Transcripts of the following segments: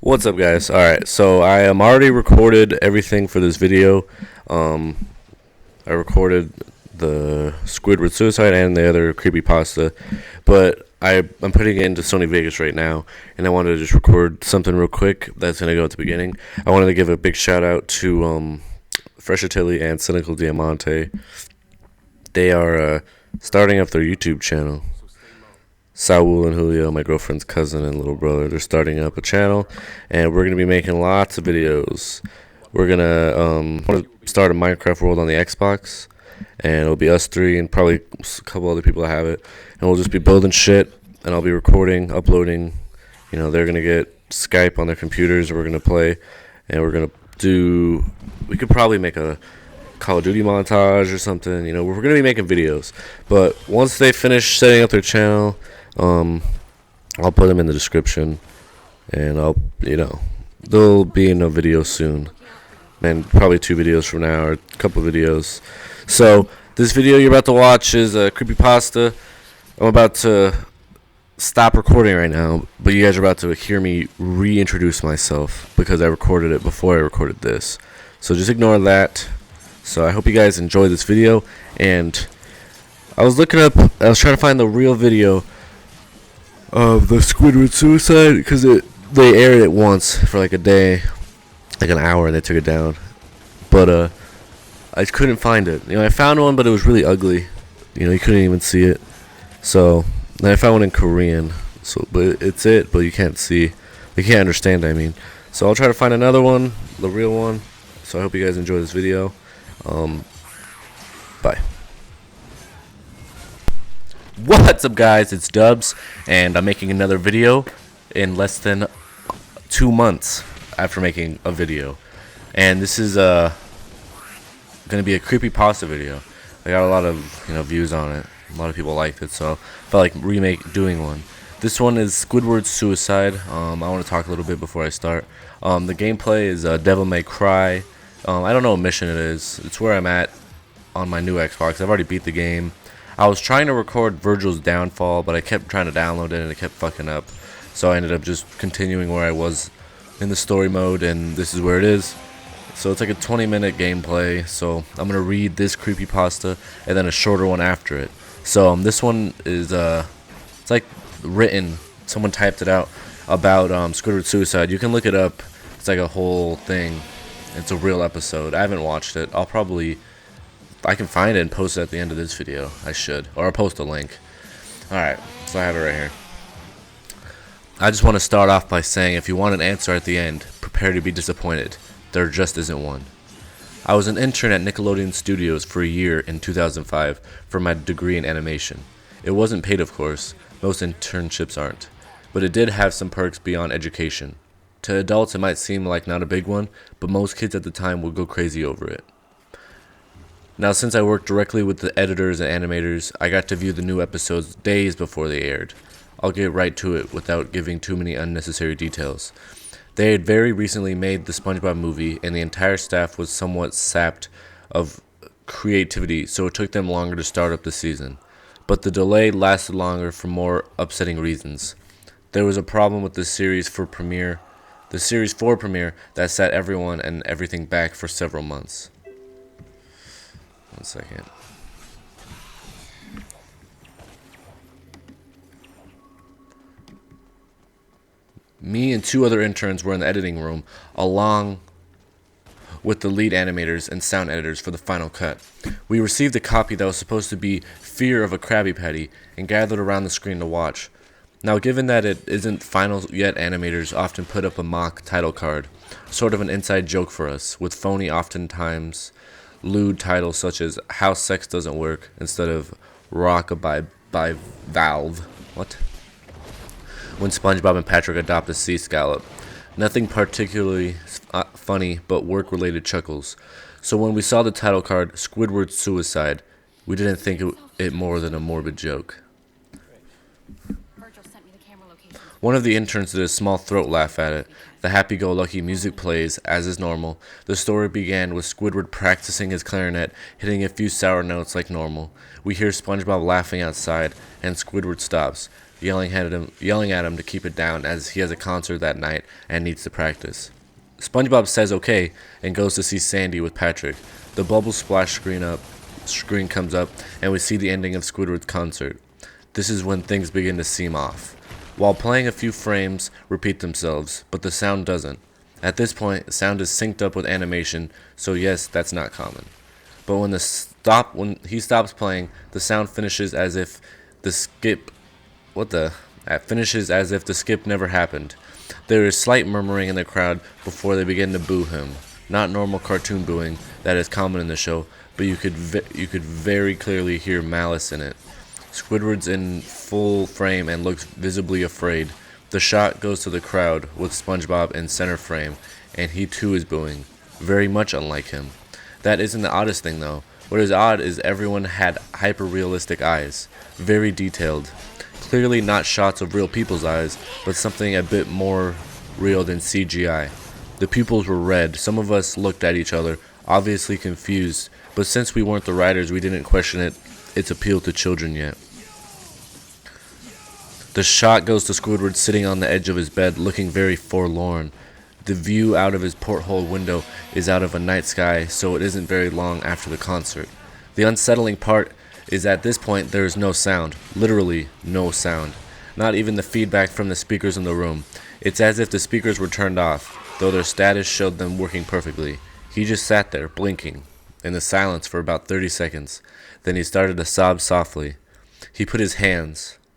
What's up, guys? Alright, so I am already recorded everything for this video. I recorded the Squidward suicide and the other CreeyPasta, but I'm putting it into Sony Vegas right now, and I wanted to just record something real quick that's going to go at the beginning. I wanted to give a big shout out to Fresh Atili and Cynical Diamante. They are starting up their YouTube channel. Saul and Julio, my girlfriend's cousin and little brother, they're starting up a channel, and we're going to be making lots of videos. We're going to start a Minecraft world on the Xbox, and it'll be us three and probably a couple other people that have it, and we'll just be building shit, and I'll be recording, uploading. You know, they're going to get Skype on their computers, we're going to play, and we're going to do, we could probably make a Call of Duty montage or something. You know, we're going to be making videos, but once they finish setting up their channel, I'll put them in the description, and they'll be in a video soon, and probably 2 videos from now, or a couple videos. So this video you're about to watch is a CreeyPasta. I'm about to stop recording right now, but you guys are about to hear me reintroduce myself because I recorded it before I recorded this. So just ignore that. So I hope you guys enjoy this video, and I was trying to find the real video of the Squidward suicide, because they aired it once for like a day, like an hour, and they took it down. But I couldn't find it. You know, I found one, but it was really ugly. You know, you couldn't even see it. So then I found one in Korean. So, but but you can't see, you can't understand. I mean, so I'll try to find another one, the real one. So I hope you guys enjoy this video. Bye. What's up, guys? It's Dubs, and I'm making another video in less than 2 months after making a video. And this is gonna be a CreeyPasta video. I got a lot of views on it. A lot of people liked it, so I felt like doing one. This one is Squidward's suicide. I want to talk a little bit before I start. The gameplay is Devil May Cry. I don't know what mission it is. It's where I'm at on my new Xbox. I've already beat the game. I was trying to record Virgil's downfall, but I kept trying to download it and it kept fucking up. So I ended up just continuing where I was in the story mode, and this is where it is. So it's like a 20-minute gameplay. So I'm gonna read this CreeyPasta and then a shorter one after it. So this one is it's like written. Someone typed it out about Squidward's suicide. You can look it up. It's like a whole thing. It's a real episode. I haven't watched it. I can find it and post it at the end of this video. I should. Or I'll post a link. Alright, so I have it right here. I just want to start off by saying, if you want an answer at the end, prepare to be disappointed. There just isn't one. I was an intern at Nickelodeon Studios for a year in 2005 for my degree in animation. It wasn't paid, of course. Most internships aren't. But it did have some perks beyond education. To adults, it might seem like not a big one, but most kids at the time would go crazy over it. Now, since I worked directly with the editors and animators, I got to view the new episodes days before they aired. I'll get right to it without giving too many unnecessary details. They had very recently made the SpongeBob movie, and the entire staff was somewhat sapped of creativity, so it took them longer to start up the season. But the delay lasted longer for more upsetting reasons. There was a problem with the series 4 premiere that set everyone and everything back for several months. 1 second. Me and 2 other interns were in the editing room, along with the lead animators and sound editors for the final cut. We received a copy that was supposed to be Fear of a Krabby Patty and gathered around the screen to watch. Now, given that it isn't final yet, animators often put up a mock title card, sort of an inside joke for us, with phony, oftentimes lewd titles such as How Sex Doesn't Work instead of Rockabye by Valve. What? When SpongeBob and Patrick adopt a sea scallop. Nothing particularly funny, but work-related chuckles. So when we saw the title card, Squidward's suicide, we didn't think it more than a morbid joke. One of the interns did a small throat laugh at it. The happy-go-lucky music plays, as is normal. The story began with Squidward practicing his clarinet, hitting a few sour notes like normal. We hear SpongeBob laughing outside, and Squidward stops. yelling at him to keep it down as he has a concert that night and needs to practice. SpongeBob says okay and goes to see Sandy with Patrick. The bubble splash screen comes up and we see the ending of Squidward's concert. This is when things begin to seem off. While playing, a few frames repeat themselves, but the sound doesn't. At this point, sound is synced up with animation, so yes, that's not common. But when he stops playing, the sound finishes as if the skip never happened. There is slight murmuring in the crowd before they begin to boo him. Not normal cartoon booing that is common in the show, but you could very clearly hear malice in it. Squidward's in full frame and looks visibly afraid. The shot goes to the crowd with SpongeBob in center frame, and he too is booing, very much unlike him. That isn't the oddest thing though. What is odd is everyone had hyper-realistic eyes, very detailed. Clearly not shots of real people's eyes, but something a bit more real than CGI. The pupils were red. Some of us looked at each other, obviously confused, but since we weren't the writers, we didn't question its appeal to children yet. The shot goes to Squidward sitting on the edge of his bed, looking very forlorn. The view out of his porthole window is out of a night sky, so it isn't very long after the concert. The unsettling part is at this point there is no sound, literally no sound. Not even the feedback from the speakers in the room. It's as if the speakers were turned off, though their status showed them working perfectly. He just sat there, blinking, in the silence for about 30 seconds. Then he started to sob softly. He put his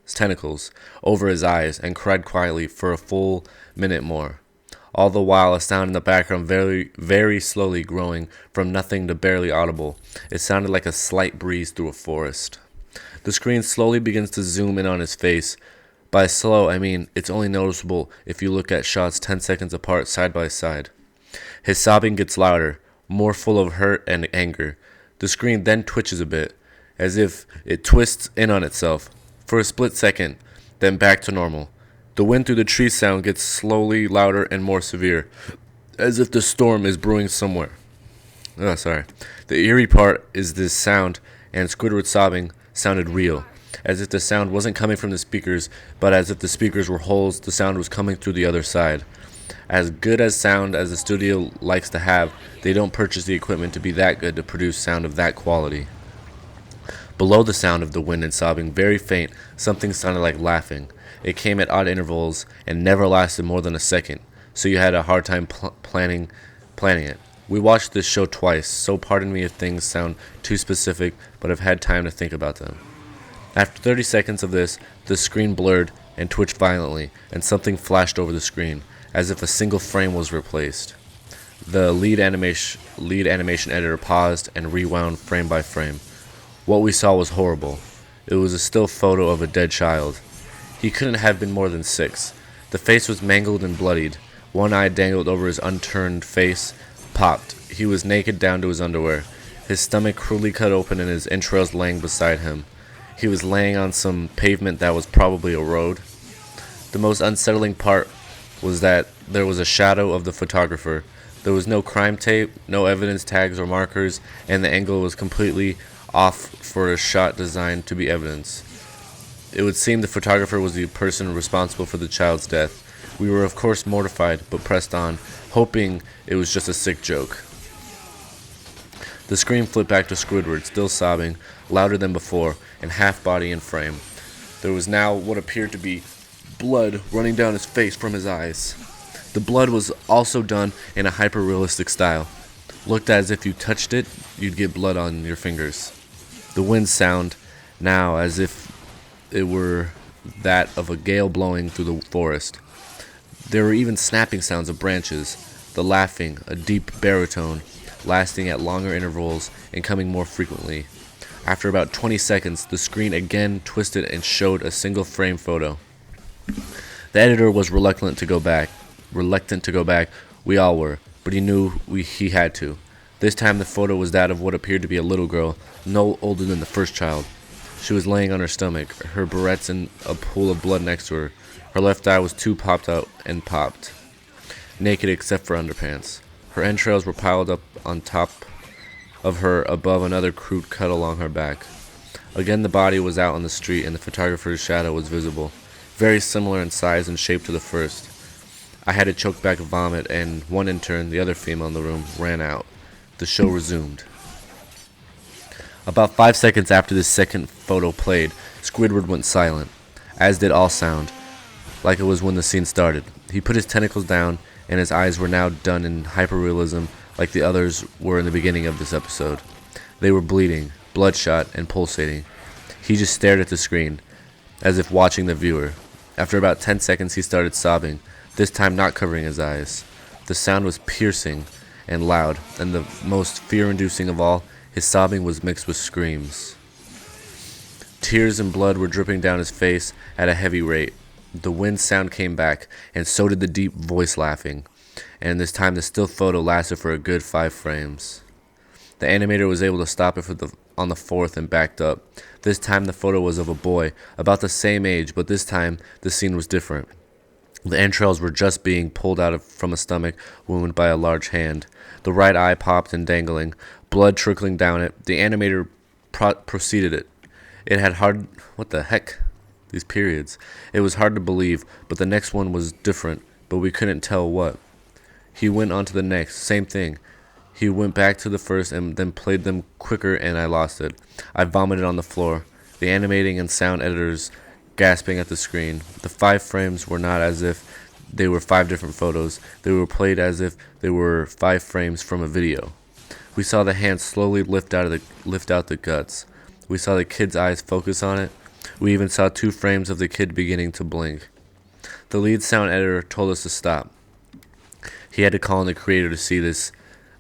tentacles, over his eyes and cried quietly for a full minute more. All the while, a sound in the background very, very slowly growing from nothing to barely audible. It sounded like a slight breeze through a forest. The screen slowly begins to zoom in on his face. By slow, I mean it's only noticeable if you look at shots 10 seconds apart side by side. His sobbing gets louder, more full of hurt and anger. The screen then twitches a bit, as if it twists in on itself. For a split second, then back to normal. The wind through the trees sound gets slowly louder and more severe, as if the storm is brewing somewhere. The eerie part is this sound, and Squidward sobbing sounded real, as if the sound wasn't coming from the speakers, but as if the speakers were holes, the sound was coming through the other side. As good as sound as the studio likes to have, they don't purchase the equipment to be that good to produce sound of that quality. Below the sound of the wind and sobbing, very faint, something sounded like laughing. It came at odd intervals and never lasted more than a second, so you had a hard time planning it. We watched this show twice, so pardon me if things sound too specific, but I've had time to think about them. After 30 seconds of this, the screen blurred and twitched violently, and something flashed over the screen, as if a single frame was replaced. The lead animation editor paused and rewound frame by frame. What we saw was horrible. It was a still photo of a dead child. He couldn't have been more than 6. The face was mangled and bloodied. One eye dangled over his unturned face, popped. He was naked down to his underwear. His stomach cruelly cut open and his entrails laying beside him. He was laying on some pavement that was probably a road. The most unsettling part was that there was a shadow of the photographer. There was no crime tape, no evidence tags or markers, and the angle was completely off for a shot designed to be evidence. It would seem the photographer was the person responsible for the child's death. We were of course mortified, but pressed on, hoping it was just a sick joke. The screen flipped back to Squidward, still sobbing, louder than before, and half body in frame. There was now what appeared to be blood running down his face from his eyes. The blood was also done in a hyper-realistic style. Looked as if you touched it, you'd get blood on your fingers. The wind sound now as if it were that of a gale blowing through the forest. There were even snapping sounds of branches, the laughing, a deep baritone, lasting at longer intervals and coming more frequently. After about 20 seconds, the screen again twisted and showed a single frame photo. The editor was reluctant to go back. We all were, but he knew he had to. This time the photo was that of what appeared to be a little girl, no older than the first child. She was laying on her stomach, her barrettes in a pool of blood next to her. Her left eye was too popped out and popped, naked except for underpants. Her entrails were piled up on top of her above another crude cut along her back. Again the body was out on the street and the photographer's shadow was visible. very similar in size and shape to the first. I had to choke back a vomit, and one intern, the other female in the room, ran out. The show resumed. About 5 seconds after this second photo played, Squidward went silent, as did all sound, like it was when the scene started. He put his tentacles down, and his eyes were now done in hyperrealism like the others were in the beginning of this episode. They were bleeding, bloodshot, and pulsating. He just stared at the screen, as if watching the viewer. After about 10 seconds, he started sobbing, this time not covering his eyes. The sound was piercing and loud, and the most fear-inducing of all, his sobbing was mixed with screams. Tears and blood were dripping down his face at a heavy rate. The wind sound came back, and so did the deep voice laughing, and this time the still photo lasted for a good 5 frames. The animator was able to stop it on the 4th and backed up. This time the photo was of a boy, about the same age, but this time the scene was different. The entrails were just being pulled out from a stomach wound by a large hand. The right eye popped and dangling, blood trickling down it. The animator proceeded it. It had hard... What the heck? These periods. It was hard to believe, but the next one was different, but we couldn't tell what. He went on to the next. Same thing. He went back to the first and then played them quicker, and I lost it. I vomited on the floor. The animating and sound editors gasping at the screen. The 5 frames were not as if they were 5 different photos. They were played as if they were 5 frames from a video. We saw the hand slowly lift out the guts. We saw the kid's eyes focus on it. We even saw 2 frames of the kid beginning to blink. The lead sound editor told us to stop. He had to call on the creator to see this.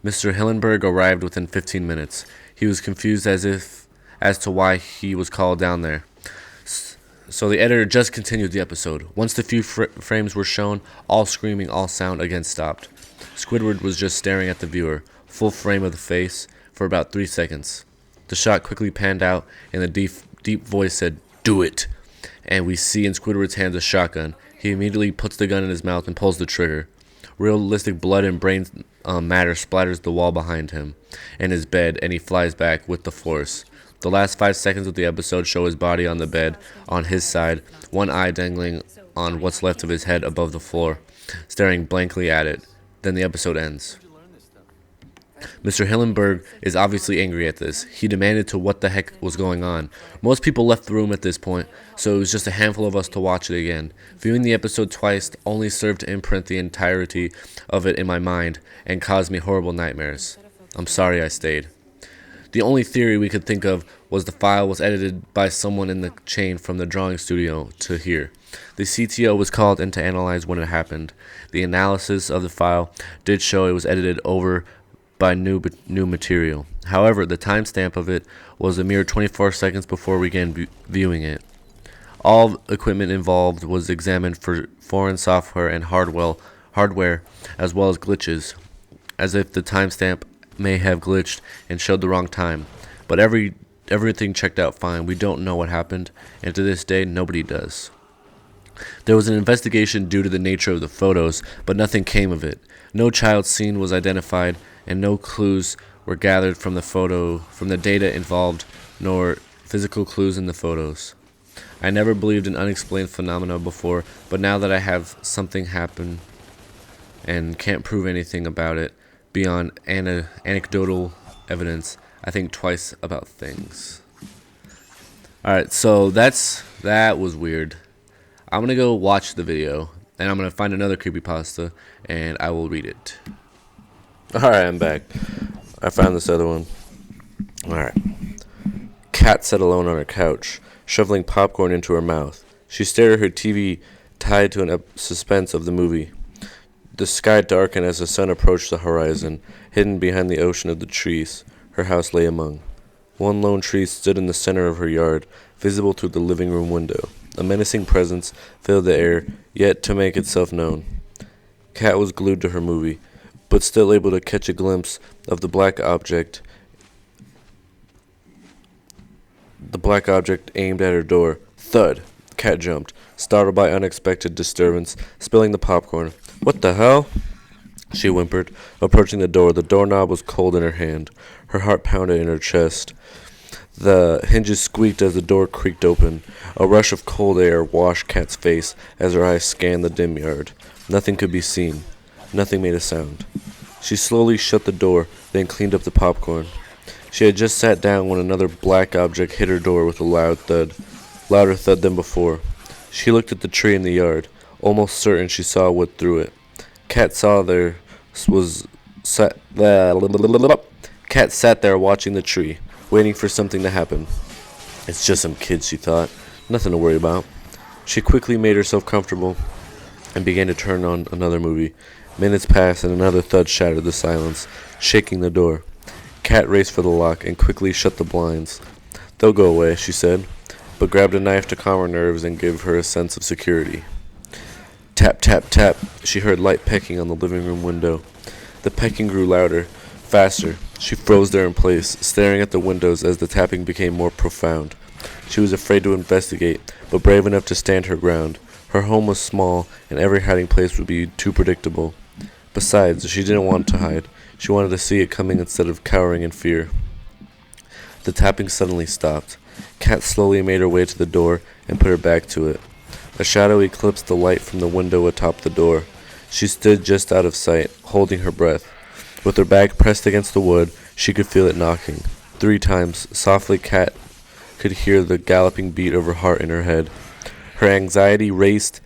Mr. Hillenberg arrived within 15 minutes. He was confused as to why he was called down there. So the editor just continued the episode. Once the few frames were shown, all screaming, all sound again stopped. Squidward was just staring at the viewer, full frame of the face, for about 3 seconds. The shot quickly panned out, and the deep voice said, "Do it!" And we see in Squidward's hands a shotgun. He immediately puts the gun in his mouth and pulls the trigger. Realistic blood and brain matter splatters the wall behind him and his bed, and he flies back with the force. The last 5 seconds of the episode show his body on the bed, on his side, one eye dangling on what's left of his head above the floor, staring blankly at it. Then the episode ends. Mr. Hillenberg is obviously angry at this. He demanded to what the heck was going on. Most people left the room at this point, so it was just a handful of us to watch it again. Viewing the episode twice only served to imprint the entirety of it in my mind and caused me horrible nightmares. I'm sorry I stayed. The only theory we could think of was the file was edited by someone in the chain from the drawing studio to here. The CTO was called in to analyze when it happened. The analysis of the file did show it was edited over by new material. However, the timestamp of it was a mere 24 seconds before we began viewing it. All equipment involved was examined for foreign software and hardware, as well as glitches, as if the timestamp may have glitched and showed the wrong time. But everything checked out fine. We don't know what happened, and to this day, nobody does. There was an investigation due to the nature of the photos, but nothing came of it. No child scene was identified, and no clues were gathered from the data involved, nor physical clues in the photos. I never believed in unexplained phenomena before, but now that I have something happen and can't prove anything about it beyond anecdotal evidence, I think twice about things. Alright, so that was weird. I'm gonna go watch the video, and I'm gonna find another creepypasta, and I will read it. Alright, I'm back. I found this other one. Alright. Cat sat alone on her couch, shoveling popcorn into her mouth. She stared at her TV, tied to an suspense of the movie. The sky darkened as the sun approached the horizon, hidden behind the ocean of the trees her house lay among. One lone tree stood in the center of her yard, visible through the living room window. A menacing presence filled the air, yet to make itself known. Kat was glued to her movie, but still able to catch a glimpse of the black object aimed at her door. Thud! Kat jumped, startled by unexpected disturbance, spilling the popcorn. "What the hell?" she whimpered, approaching the door. The doorknob was cold in her hand. Her heart pounded in her chest. The hinges squeaked as the door creaked open. A rush of cold air washed Kat's face as her eyes scanned the dim yard. Nothing could be seen. Nothing made a sound. She slowly shut the door, then cleaned up the popcorn. She had just sat down when another black object hit her door with a loud thud, louder thud than before. She looked at the tree in the yard, almost certain she saw what threw it. Kat sat there watching the tree, waiting for something to happen. It's just some kids, she thought. Nothing to worry about. She quickly made herself comfortable and began to turn on another movie. Minutes passed and another thud shattered the silence, shaking the door. Kat raced for the lock and quickly shut the blinds. They'll go away, she said, but grabbed a knife to calm her nerves and give her a sense of security. Tap, tap, tap. She heard light pecking on the living room window. The pecking grew louder, faster. She froze there in place, staring at the windows as the tapping became more profound. She was afraid to investigate, but brave enough to stand her ground. Her home was small, and every hiding place would be too predictable. Besides, she didn't want to hide. She wanted to see it coming instead of cowering in fear. The tapping suddenly stopped. Kat slowly made her way to the door and put her back to it. A shadow eclipsed the light from the window atop the door. She stood just out of sight, holding her breath. With her back pressed against the wood, she could feel it knocking. 3 times, softly. Kat could hear the galloping beat of her heart in her head. Her anxiety raced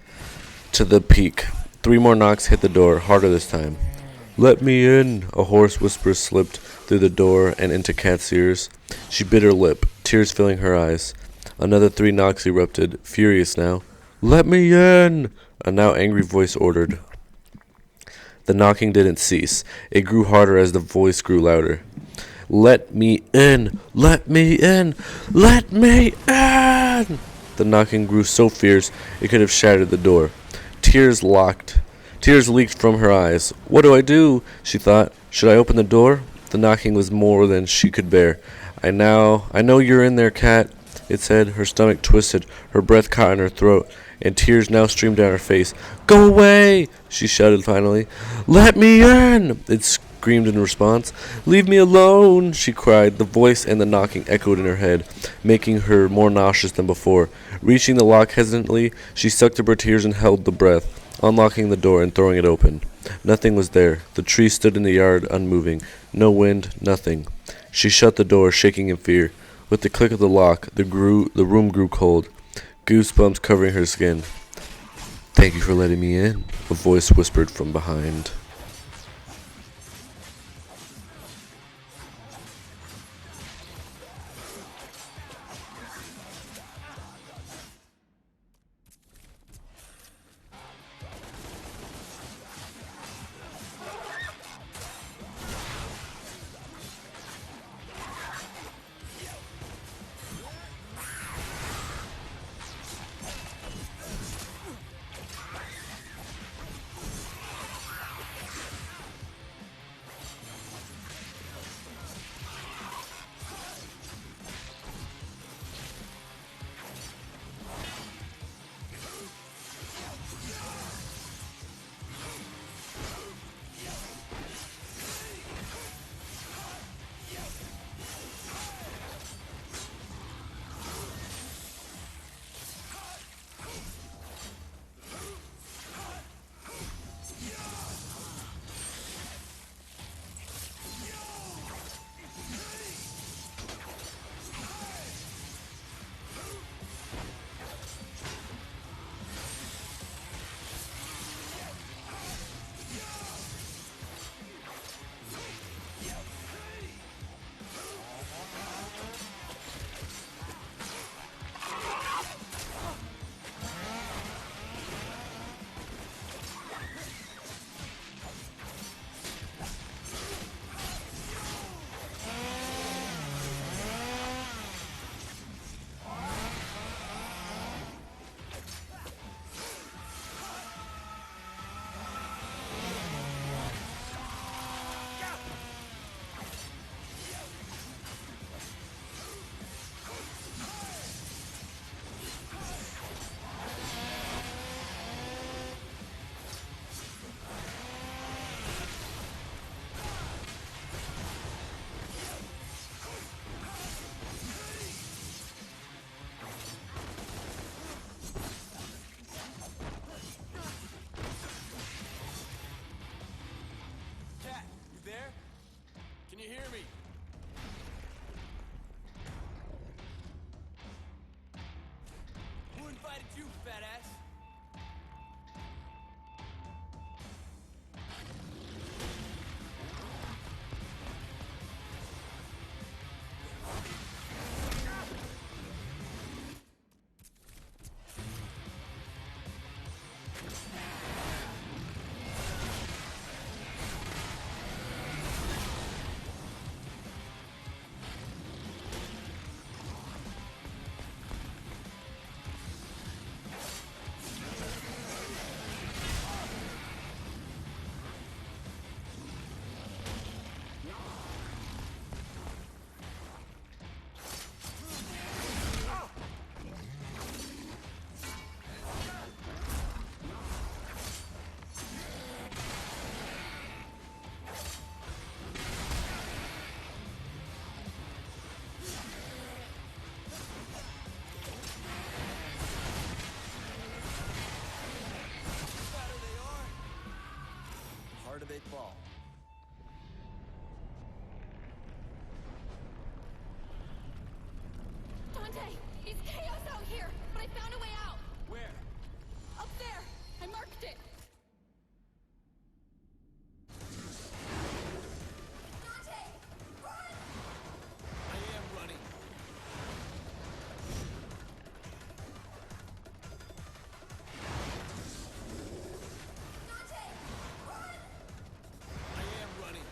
to the peak. 3 more knocks hit the door, harder this time. "Let me in," a hoarse whisper slipped through the door and into Kat's ears. She bit her lip, tears filling her eyes. Another 3 knocks erupted, furious now. "Let me in," a now angry voice ordered. The knocking didn't cease. It grew harder as the voice grew louder. "Let me in! Let me in! Let me in!" The knocking grew so fierce it could have shattered the door. Tears leaked from her eyes. "What do I do?" she thought. "Should I open the door?" The knocking was more than she could bear. I know you're in there, Kat," it said. Her stomach twisted, her breath caught in her throat, and tears now streamed down her face. "Go away!" she shouted finally. "Let me in!" it screamed in response. "Leave me alone!" she cried. The voice and the knocking echoed in her head, making her more nauseous than before. Reaching the lock hesitantly, she sucked up her tears and held the breath, unlocking the door and throwing it open. Nothing was there. The tree stood in the yard, unmoving. No wind, nothing. She shut the door, shaking in fear. With the click of the lock, the room grew cold, goosebumps covering her skin. "Thank you for letting me in," a voice whispered from behind. hear me? Who invited you, fat ass? Harder they fall. Dante, it's chaos out here, but I found a way out. Where? Up there, I marked it. Dante, run! I am running. Dante, run! I am running.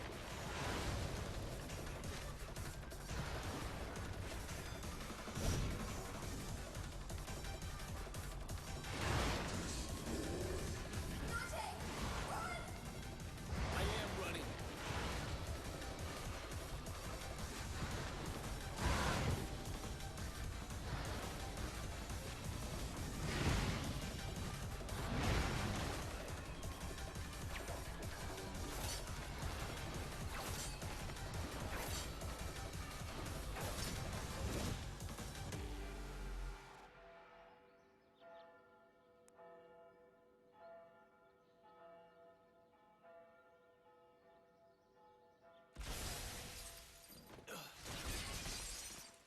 Dante, run! I am running.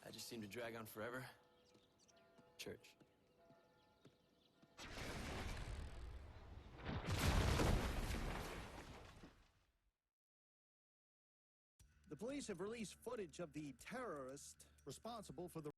I just seem to drag on forever. Church. The police have released footage of the terrorist responsible for the